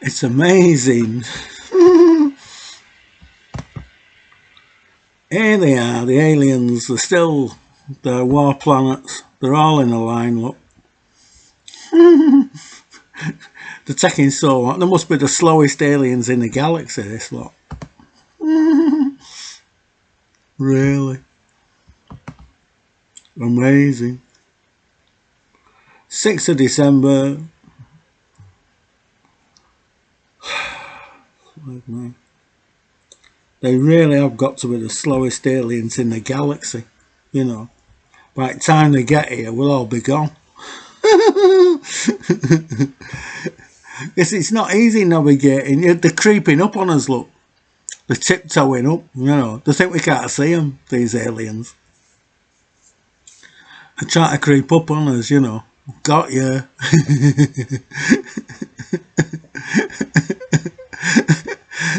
It's amazing. Here they are, the aliens. They're still the war planets. They're all in a line, look. They're taking so long. They must be the slowest aliens in the galaxy, this lot. Really. Amazing. 6th of December. They really have got to be the slowest aliens in the galaxy. You know, by the time they get here, we'll all be gone. It's not easy navigating. They're creeping up on us, look. They're tiptoeing up, you know. They think we can't see them, these aliens. They're trying to creep up on us, you know. Got you.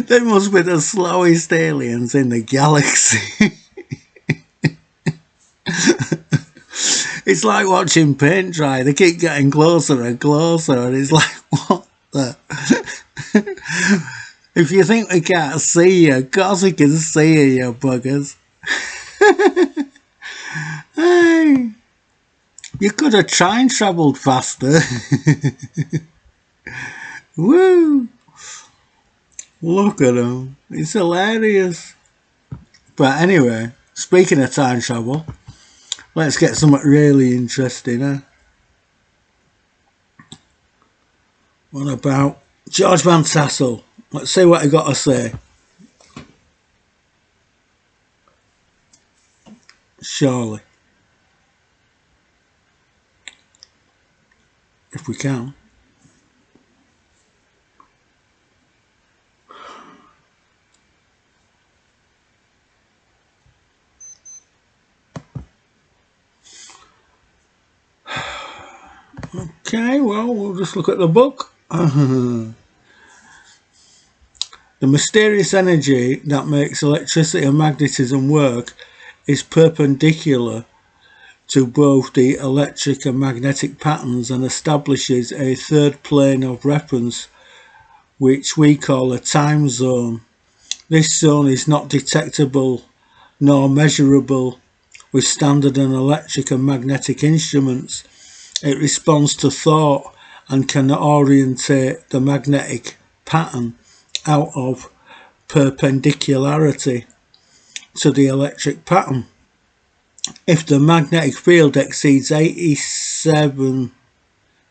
They must be the slowest aliens in the galaxy. It's like watching paint dry. They keep getting closer and closer, and it's like, what the? If you think we can't see you, of course we can see you, you buggers. Hey, you could have time travelled faster. Woo! Look at them. It's hilarious. But anyway, speaking of time travel, let's get something really interesting, huh? What about George Van Tassel? Let's see what he got to say. Surely. If we can. Okay, well, we'll just look at the book. The mysterious energy that makes electricity and magnetism work is perpendicular to both the electric and magnetic patterns and establishes a third plane of reference, which we call a time zone. This zone is not detectable nor measurable with standard and electric and magnetic instruments. It responds to thought and can orientate the magnetic pattern out of perpendicularity to the electric pattern. If the magnetic field exceeds 87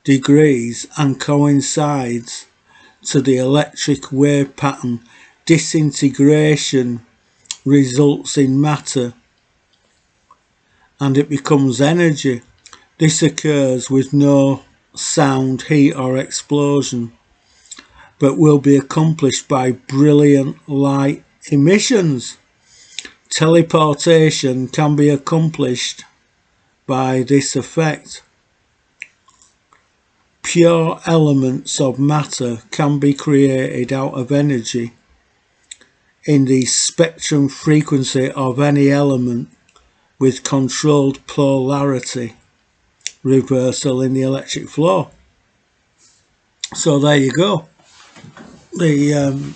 degrees and coincides to the electric wave pattern, disintegration results in matter and it becomes energy. This occurs with no sound, heat or explosion, but will be accomplished by brilliant light emissions. Teleportation can be accomplished by this effect. Pure elements of matter can be created out of energy in the spectrum frequency of any element with controlled polarity reversal in the electric flow. So there you go. The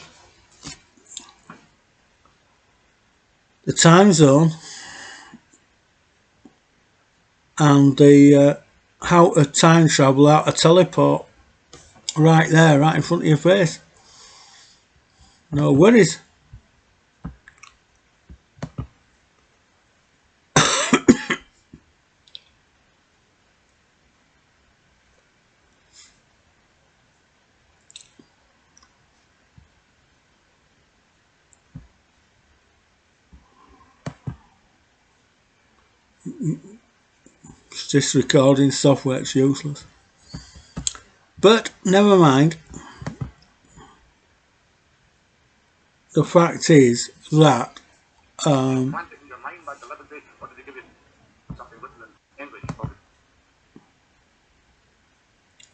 time zone and the how to time travel, how to teleport, right there, right in front of your face. No worries. This recording software is useless. But never mind. The fact is that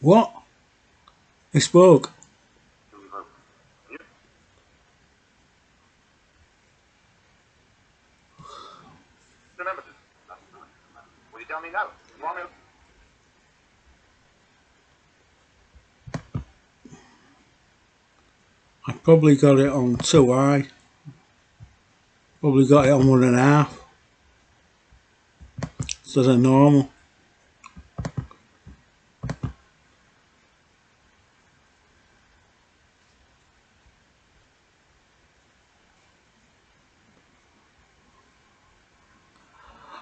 what? He spoke. Will you tell me now? You want me? I probably got it on too high. Probably got it on 1.5 instead of normal.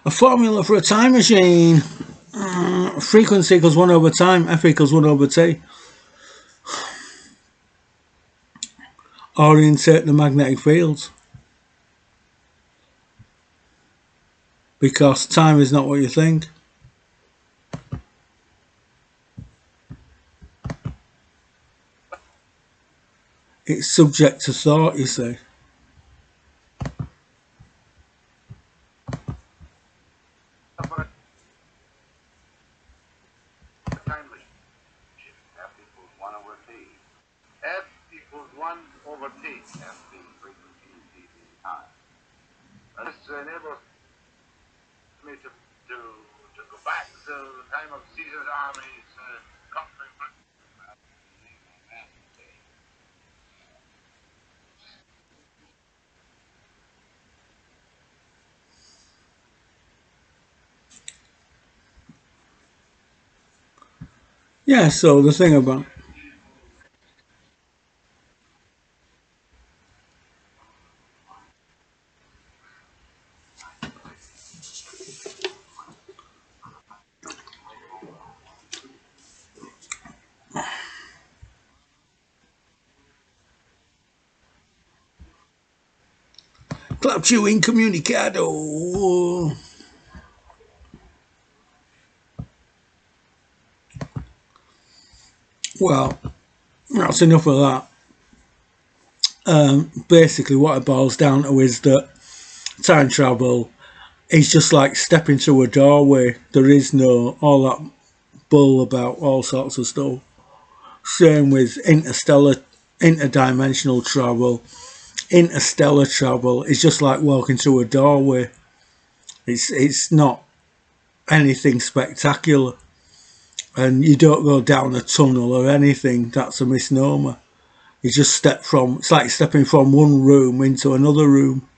A formula for a time machine. Frequency equals 1 over time. F equals 1 over t. Orientate the magnetic fields. Because time is not what you think. It's subject to thought, you see. Time machine. F equals 1 over t. F equals 1 over t. F being frequency and t being time. And this enables me to go back to the time of Caesar's armies conquering Britain. Yeah, so the thing about clap you incommunicado. Well, that's enough of that. Basically, what it boils down to is that time travel is just like stepping through a doorway. There is no all that bull about all sorts of stuff. Same with interdimensional travel. Interstellar travel is just like walking through a doorway. It's not anything spectacular, and you don't go down a tunnel or anything. That's a misnomer. You just step from. It's like stepping from one room into another room.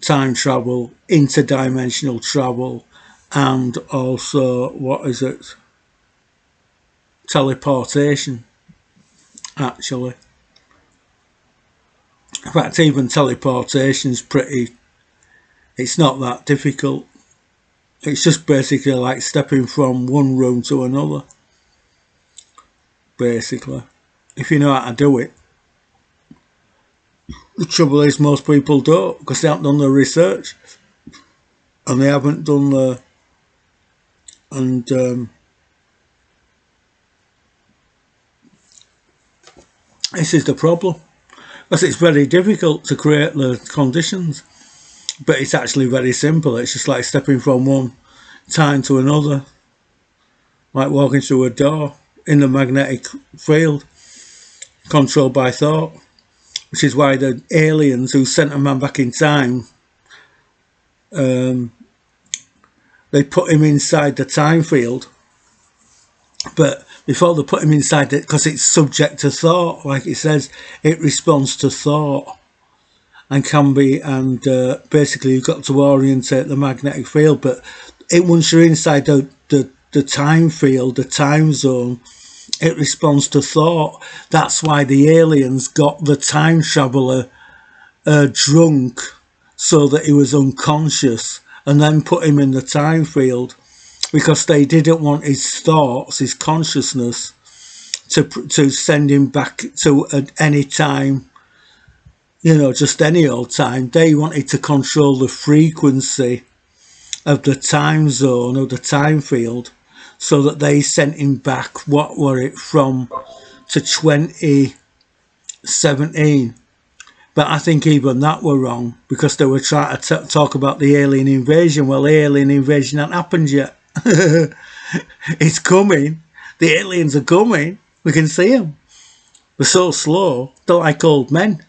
Time travel, interdimensional travel, and also what is it? Teleportation. Actually, in fact, even teleportation's pretty. It's not that difficult. It's just basically like stepping from one room to another. Basically, if you know how to do it. The trouble is, most people don't because they haven't done the research and they haven't done the. And this is the problem because it's very difficult to create the conditions, but it's actually very simple. It's just like stepping from one time to another, like walking through a door in the magnetic field controlled by thought, which is why the aliens who sent a man back in time, they put him inside the time field, but before they put him inside it, because it's subject to thought, like it says, it responds to thought and can be, and basically you've got to orientate the magnetic field, but once you're inside the time field, the time zone, it responds to thought. That's why the aliens got the time traveller drunk so that he was unconscious and then put him in the time field, because they didn't want his thoughts, his consciousness, to send him back to any time, just any old time. They wanted to control the frequency of the time zone or the time field, so that they sent him back, what were it, from to 2017. But I think even that were wrong, because they were trying to talk about the alien invasion. Well, the alien invasion hasn't happened yet. It's coming. The aliens are coming. We can see them. They're so slow. They're like old men.